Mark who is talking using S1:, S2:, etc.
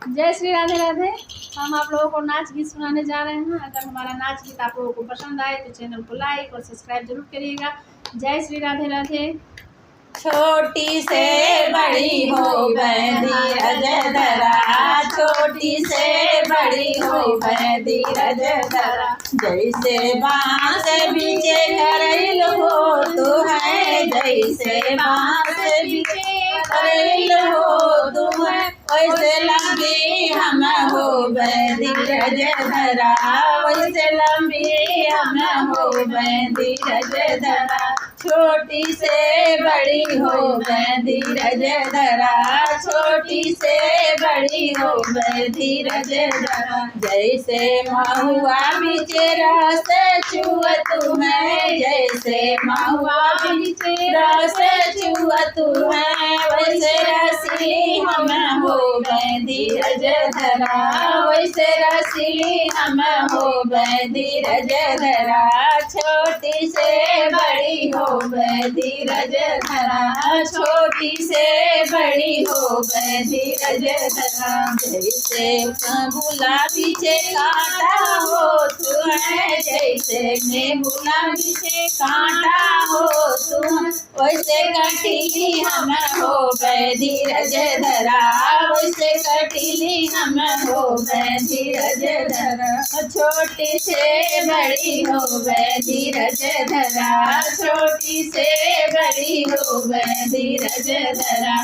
S1: जय श्री राधे राधे। हम आप लोगों को नाच गीत सुनाने जा रहे हैं। अगर हमारा नाच गीत आप लोगों को पसंद आए तो चैनल को लाइक और सब्सक्राइब जरूर करिएगा। जय श्री राधे राधे।
S2: छोटी से बड़ी हो मैं धीरज धरा, छोटी से बड़ी हो मैं धीरज धरा। जैसे बांस बीचे करैल हो तू है, जैसे बांस बीचे करैल हो तू है, वैसे लंबी हम हो मैं धीरज धरा, वैसे लंबी हम हो मैं धीरज धरा। छोटी से बड़ी हो मैं धीरज धरा, छोटी से बड़ी हो मैं धीरज धरा। जैसे महुआ बीचे रस चुअतु है, जैसे महुआ बीचे रस चुअतु है, वैसे रसीली हम हो मैं धीरज धरा, वैसे रसीली हम हो मैं धीरज धरा। छोटी से बड़ी हो मैं धीरज धरा, छोटी से बड़ी हो मैं धीरज धरा। जैसे गुलाबी से कांटा हो तू है, जैसे मैं गुलाबी से कांटा हो तू, वैसे कटीली हम हो मैं धीरज धरा, वैसे कटीली हम हो मैं धीरज धरा। छोटी से बड़ी हो मैं धीरज धरा, छोटी से बड़ी हो मैं धीरज धरा।